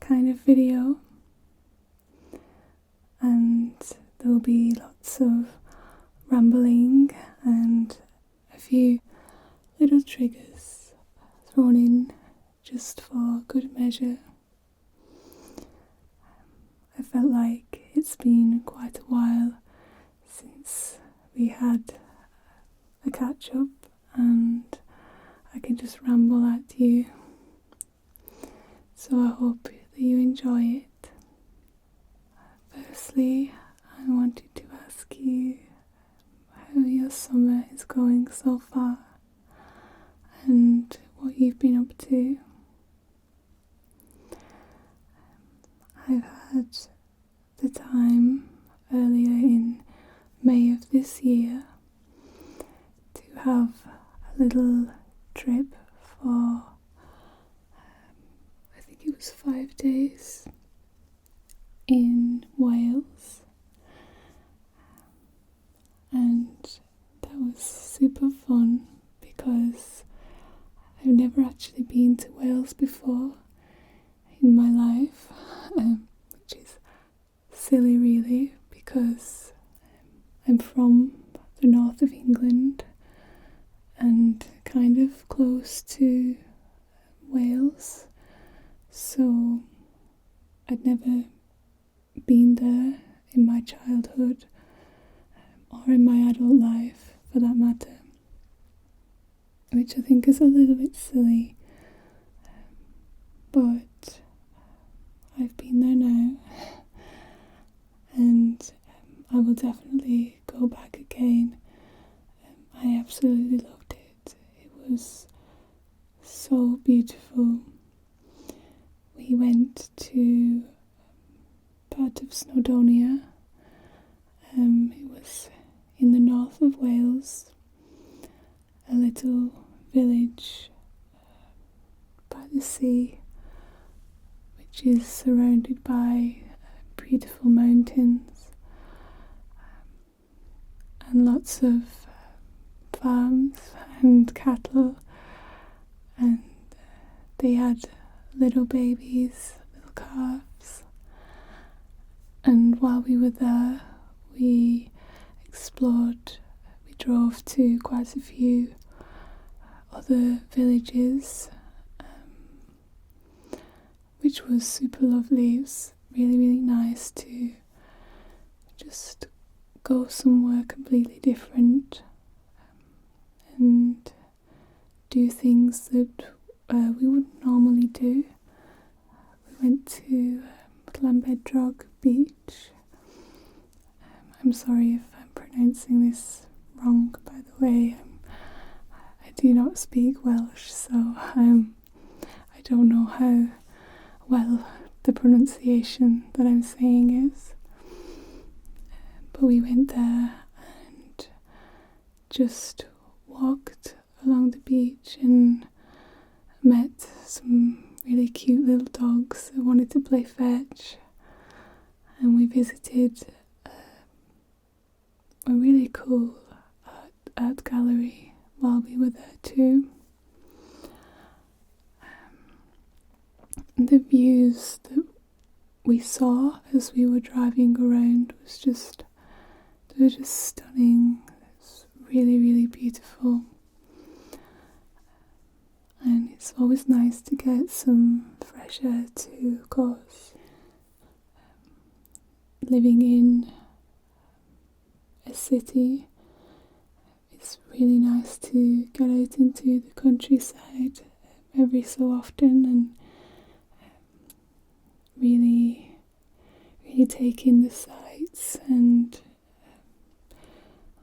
kind of video, and there'll be lots of rambling and a few little triggers thrown in just for good measure. I felt like it's been quite a while since we had a catch up, and I can just ramble at you. So I hope that you enjoy it. Firstly, I wanted to ask you how your summer is going so far and what you've been up to. I've had the time earlier in May of this year to have a little trip for I think it was 5 days in Wales, and that was super fun because I've never actually been to Wales before in my life, which is silly really because I'm from the north of England and kind of close to Wales, so I'd never been there in my childhood or in my adult life for that matter, which I think is a little bit silly, but I've been there now, and I will definitely go back again. I absolutely loved it. It was so beautiful. We went to part of Snowdonia. It was in the north of Wales, a little village by the sea, which is surrounded by beautiful mountains and lots of farms and cattle, and they had little babies, little calves. And while we were there, we explored, we drove to quite a few other villages, which was super lovely. It was really, really nice to just go somewhere completely different and do things that we wouldn't normally do. We went to Llanbedrog Beach. I'm sorry if I'm pronouncing this wrong, by the way. I do not speak Welsh, so I don't know how well the pronunciation that I'm saying is. But we went there and just walked along the beach and met some really cute little dogs that wanted to play fetch, and we visited a really cool art gallery while we were there too. The views that we saw as we were driving around they were just stunning. It's really, really beautiful. And it's always nice to get some fresh air too, of course. Living in a city, it's really nice to get out into the countryside every so often and really, really take in the sights and,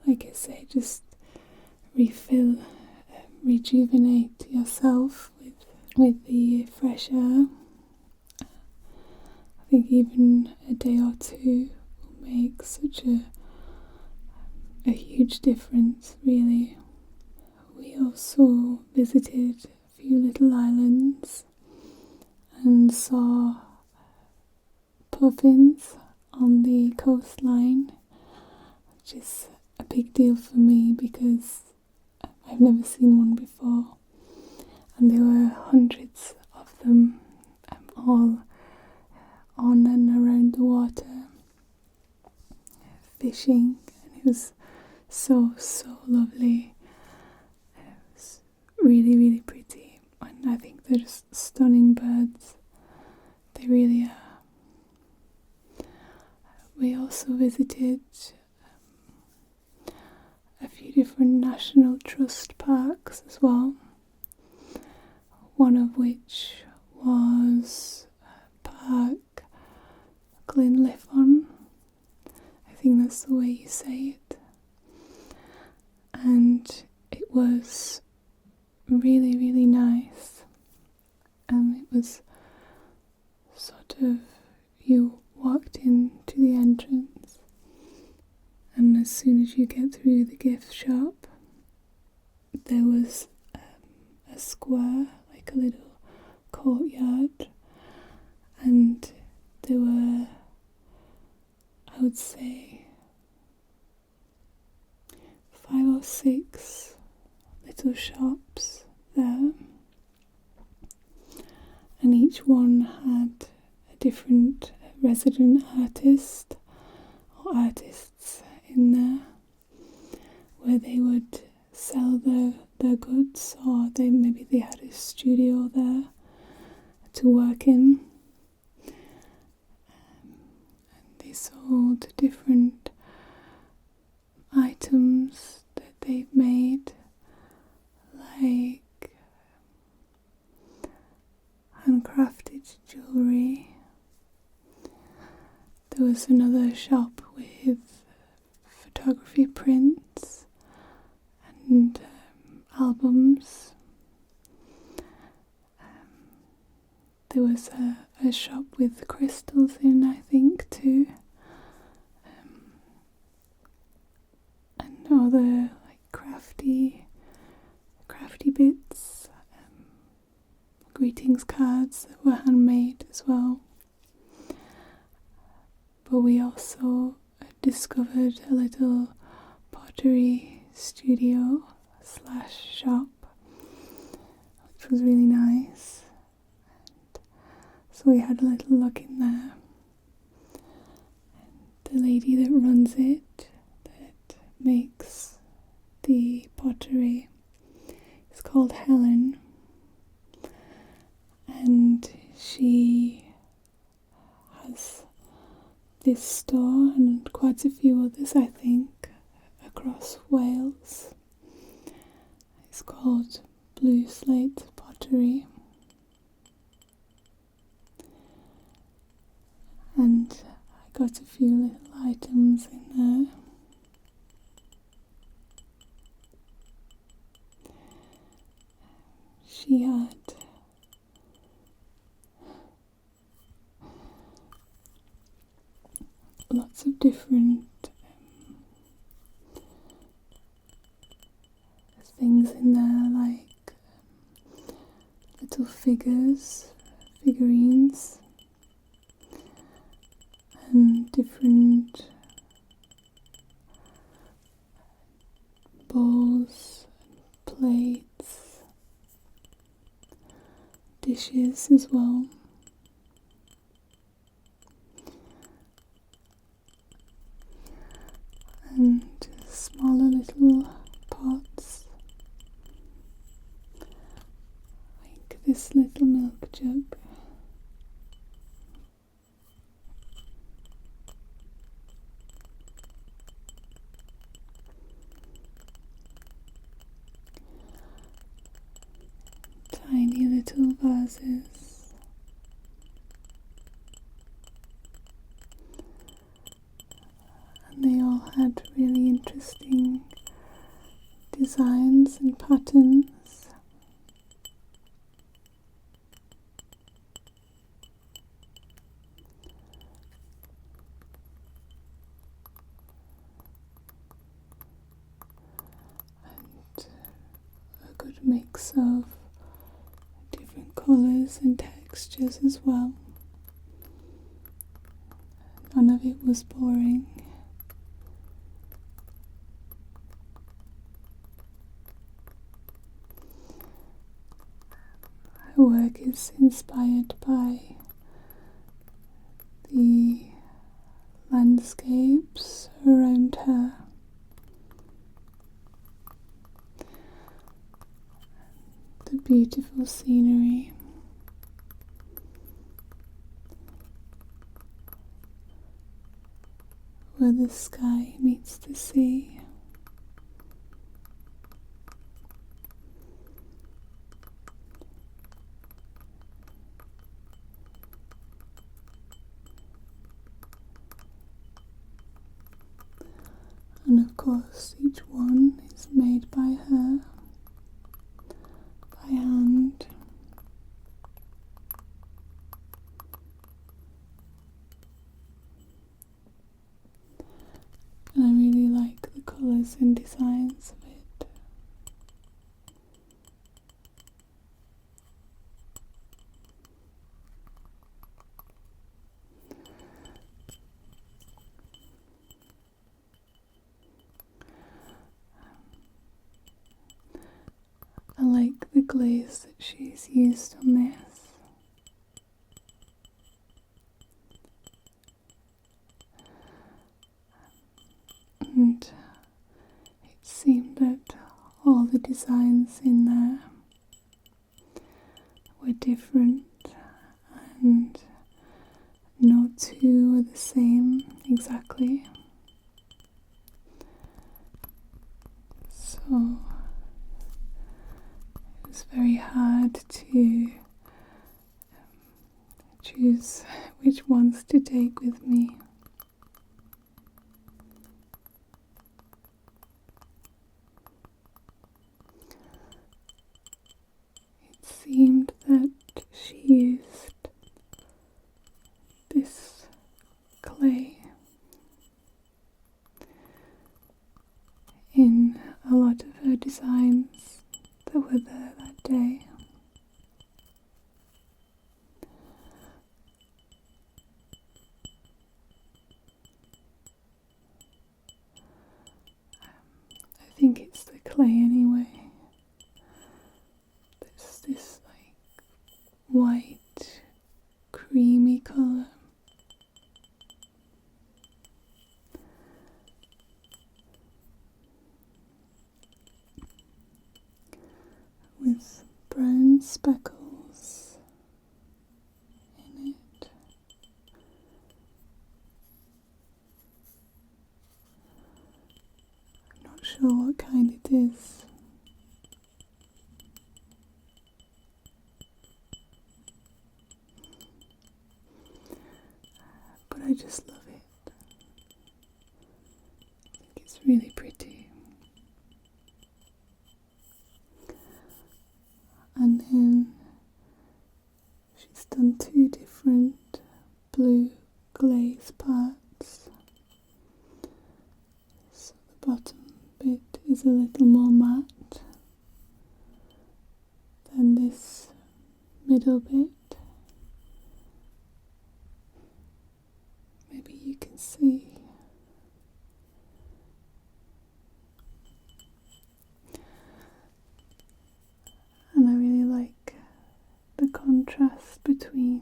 like I say, just refill, rejuvenate yourself with the fresh air. I think even a day or two will make such a huge difference, really. We also visited a few little islands and saw puffins on the coastline, which is a big deal for me because I've never seen one before, and there were hundreds of them, all on and around the water, fishing, and it was so lovely. It was really, really pretty, and I think they're just stunning birds. They really are. We also visited a few different National Trust parks as well, one of which was Park Glenliffon. I think that's the way you say it. And it was really, really nice. And it was sort of, you walked into the entrance, and as soon as you get through the gift shop, there was a square, like a little courtyard, and there were, I would say, 5 or 6 little shops there, and each one had a different resident artist or artists in there, where they would sell their goods, or maybe they had a studio there to work in. And they sold different items that they've made, like handcrafted jewellery. There was another shop with photography prints and albums. There was a shop with crystals in, I think, too. And other like crafty bits. Greetings cards that were handmade as well. But we also discovered a little pottery studio / shop, which was really nice. And so we had a little look in there. And the lady that runs it, that makes the pottery, is called Helen. And she has this store and quite a few others, I think, across Wales. It's called Blue Slate Pottery. And I got a few little items in there. She had lots of different things in there, like little figurines, and different bowls, plates, dishes as well. And smaller little pots, like this little milk jug. Tiny little vases. And they all had really interesting designs and patterns. And a good mix of different colours and textures as well. None of it was boring. Her work is inspired by colorscapes around her. The beautiful scenery. Where the sky meets the sea. And of course, each one is made by her, by hand. And I really like the colours and designs of it. I like the glaze that she's used on this. And it seemed that all the designs in there were different and no two were the same exactly. So it was very hard to choose which ones to take with me. It seemed that she used this clay in a lot of her designs that were there that day. I think it's the clay anyway. There's this like white, creamy colour. With brown speckles in it. I'm not sure what kind it is. But I just love it. I think it's really pretty. And then she's done two different blue glaze parts. So the bottom bit is a little more matte than this middle bit. Maybe you can see. And I really like the contrast between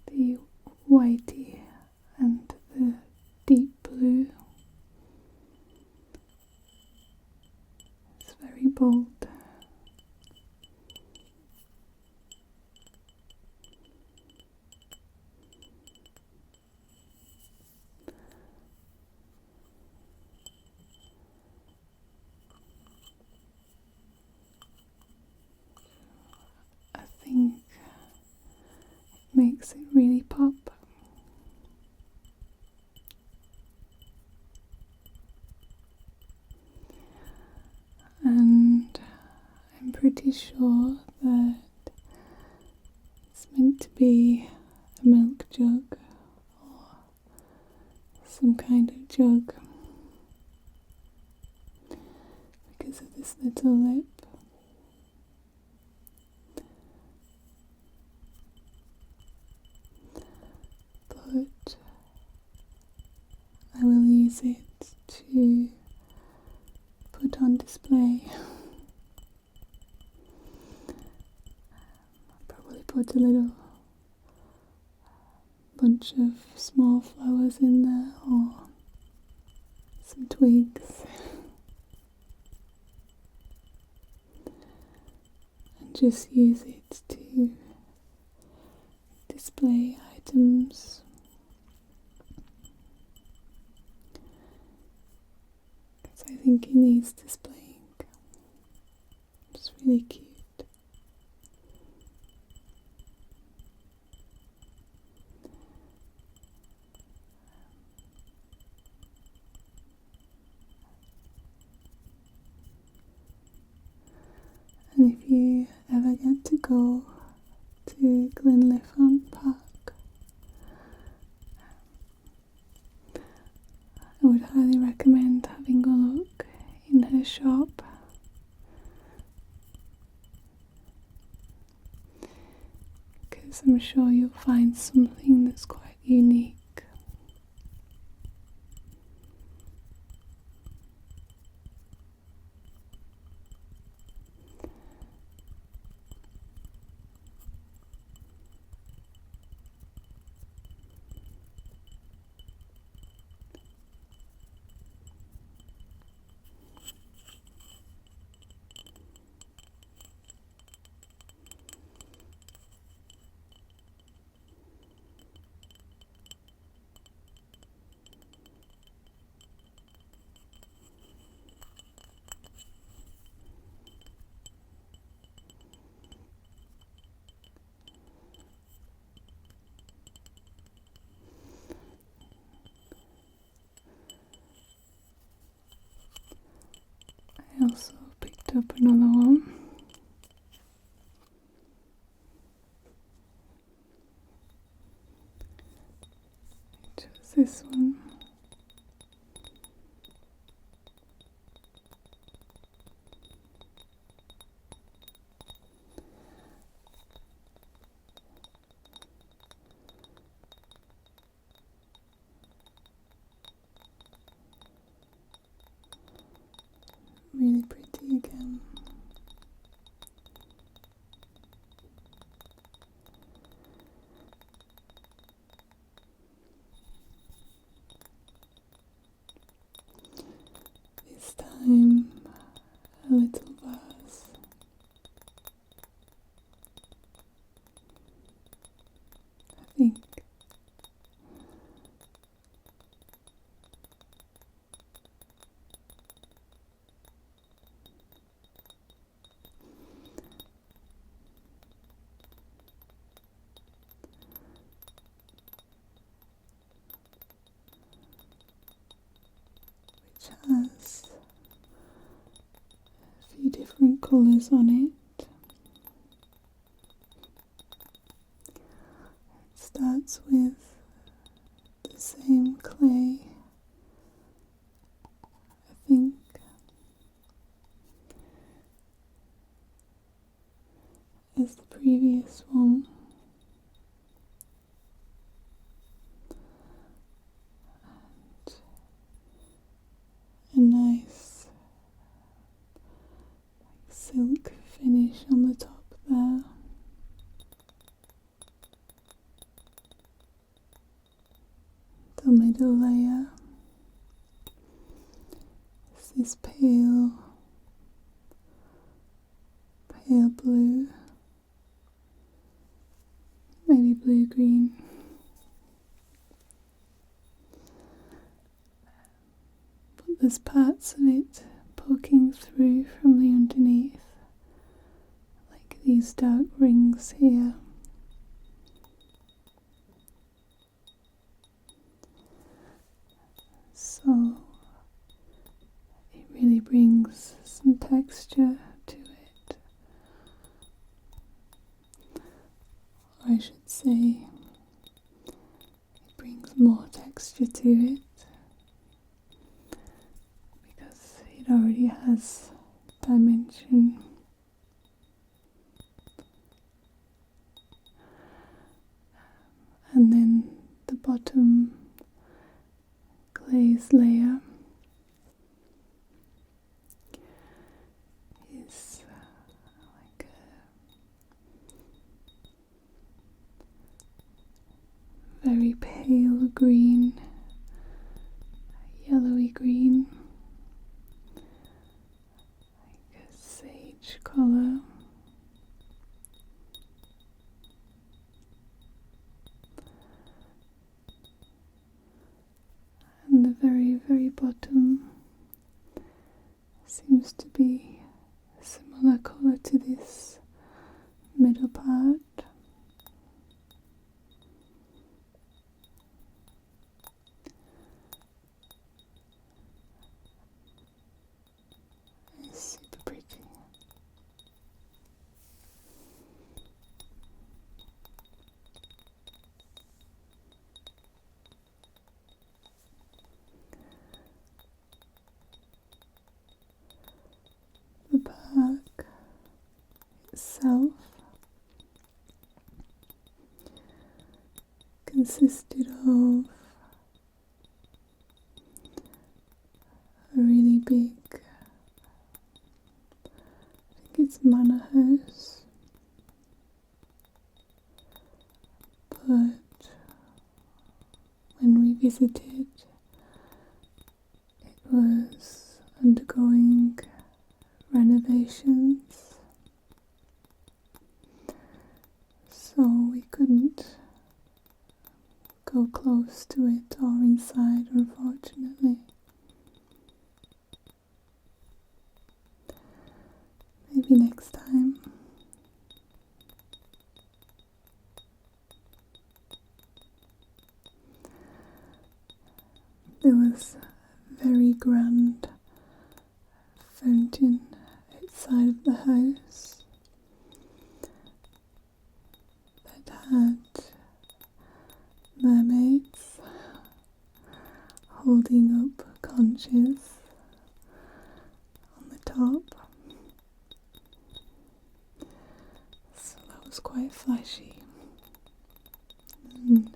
the whitey and the deep blue. It's very bold. I think it makes it really pop. And I'm pretty sure that it's meant to be a milk jug or some kind of jug because of this little lip. But I will use it to put on display. I'll probably put a little bunch of small flowers in there or some twigs. And just use it to display items. Because I think it needs displaying. It's really cute. And if you ever get to go to Glenliffon Park, I would highly recommend having a look in her shop. Because I'm sure you'll find something that's quite unique. I also picked up another one. Which was this one. Really pretty again. This time a little vase. I think. Has a few different colours on it. It starts with the same clay, I think, as the previous one. A nice silk finish on the top there. The middle layer is this pale blue, maybe blue-green. There's parts of it poking through from the underneath, like these dark rings here. So it really brings some texture to it. Or I should say, it brings more texture to it. It already has dimension. And then the bottom glaze layer is like a very green, yellowy green, like a sage colour. And the very, very bottom seems to be a similar colour to this middle part. It's super pretty. The park itself consisted of a really big, I think it's manor house, but when we visited it was undergoing renovations, so we couldn't go close to it or inside, unfortunately. Maybe next time. There was a very grand fountain outside of the house that had mermaids holding up conches on the top. So that was quite flashy and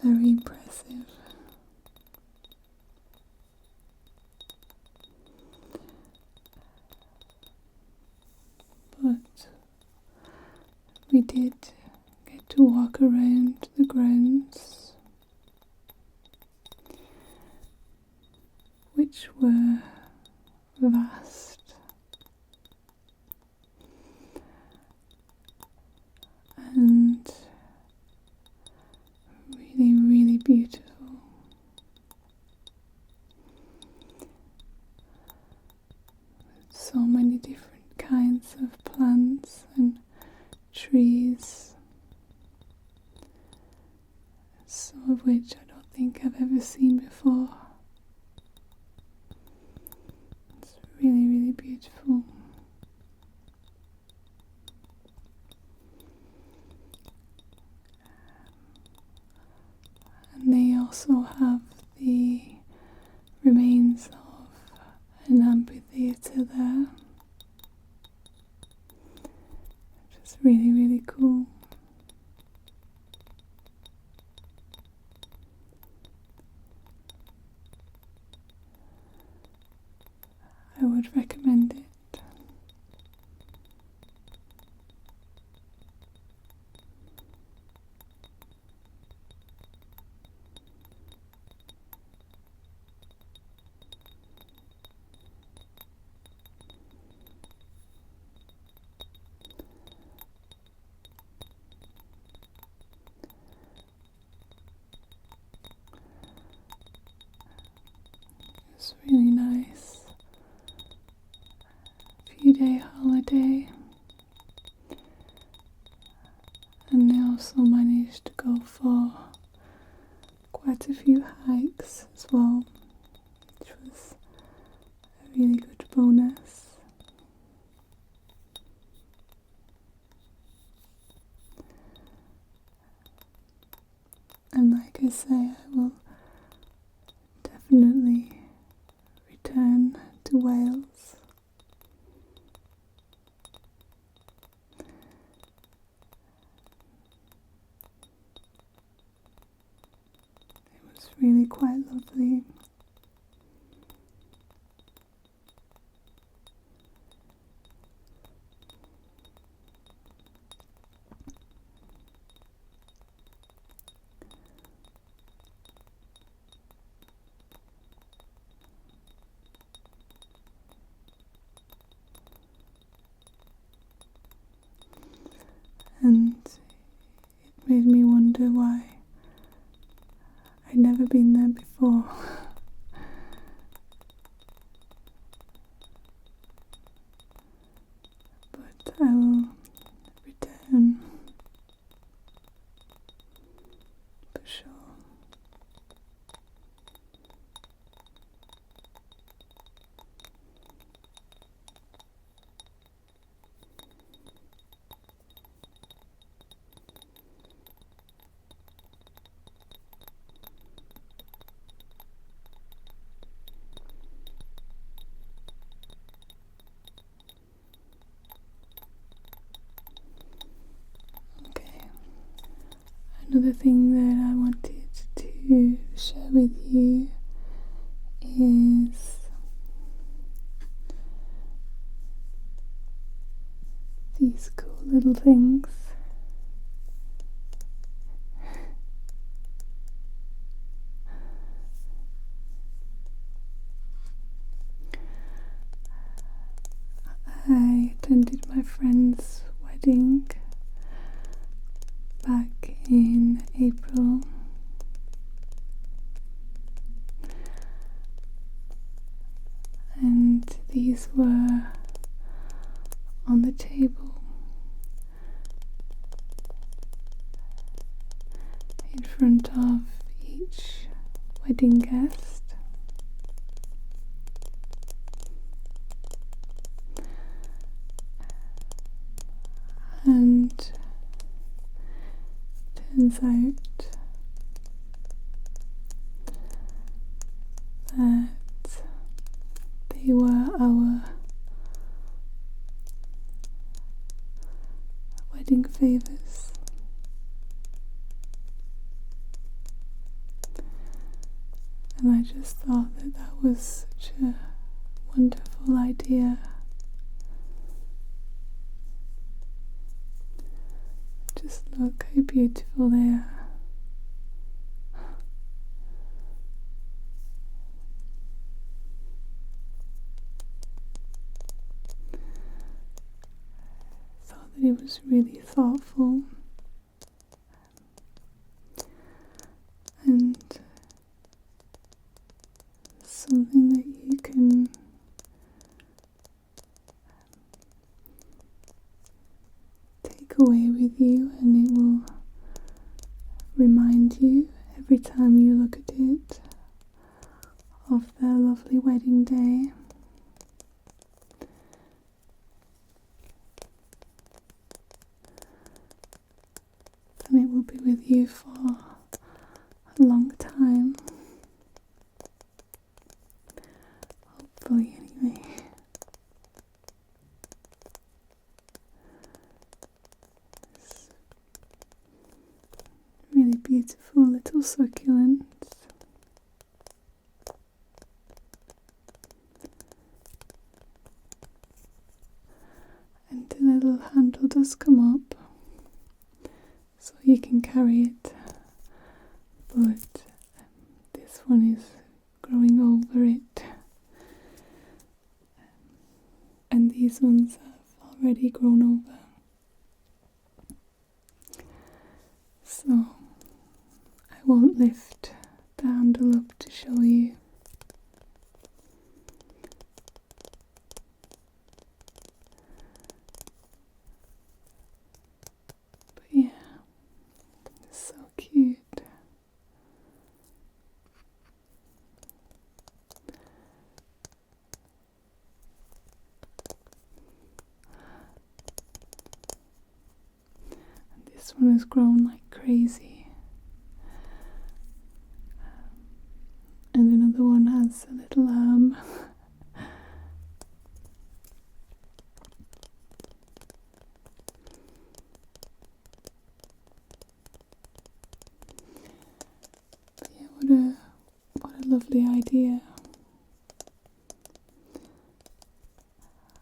very impressive. But we did get to walk around the grounds, which were vast and really, really beautiful. So many different kinds of plants and trees, some of which I don't think I've ever seen before. It's really, really beautiful. And they also have the remains of an amphitheatre there, which is really, really cool. I would recommend it. It's really nice. Few-day holiday, and they also managed to go for quite a few hikes as well, which was a really good bonus. And like I say, I will definitely return to Wales. It was really quite lovely. made me wonder why I'd never been there before. But I will return for sure. Another thing that I wanted to share with you is these cool little things. I attended my friend's wedding back in April, and these were on the table in front of each wedding guest. And turns out that they were our wedding favours. And I just thought that that was such a wonderful idea. Just look how beautiful they are. Thought that it was really thoughtful and something that you can take away with you, and it will remind you every time you look at it of their lovely wedding day. And it will be with you for a long time. Hopefully, anyway. Really beautiful little succulents. And the little handle does come up, so you can carry it, but this one is growing over it, and these ones have already grown over. So I won't lift the handle up to show you. But yeah, it's so cute. And this one has grown like crazy. And another one has a little arm. But yeah, what a lovely idea.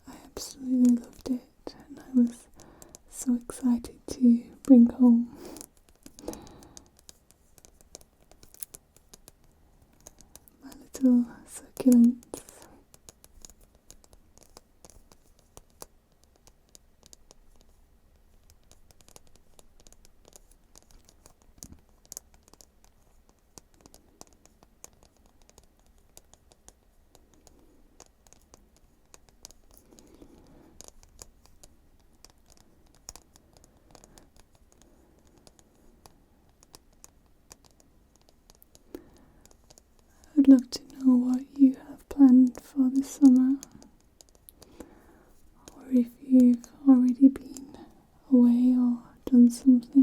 I absolutely loved it, and I was so excited to bring home little succulents. would love to know what you have planned for this summer, or if you've already been away or done something.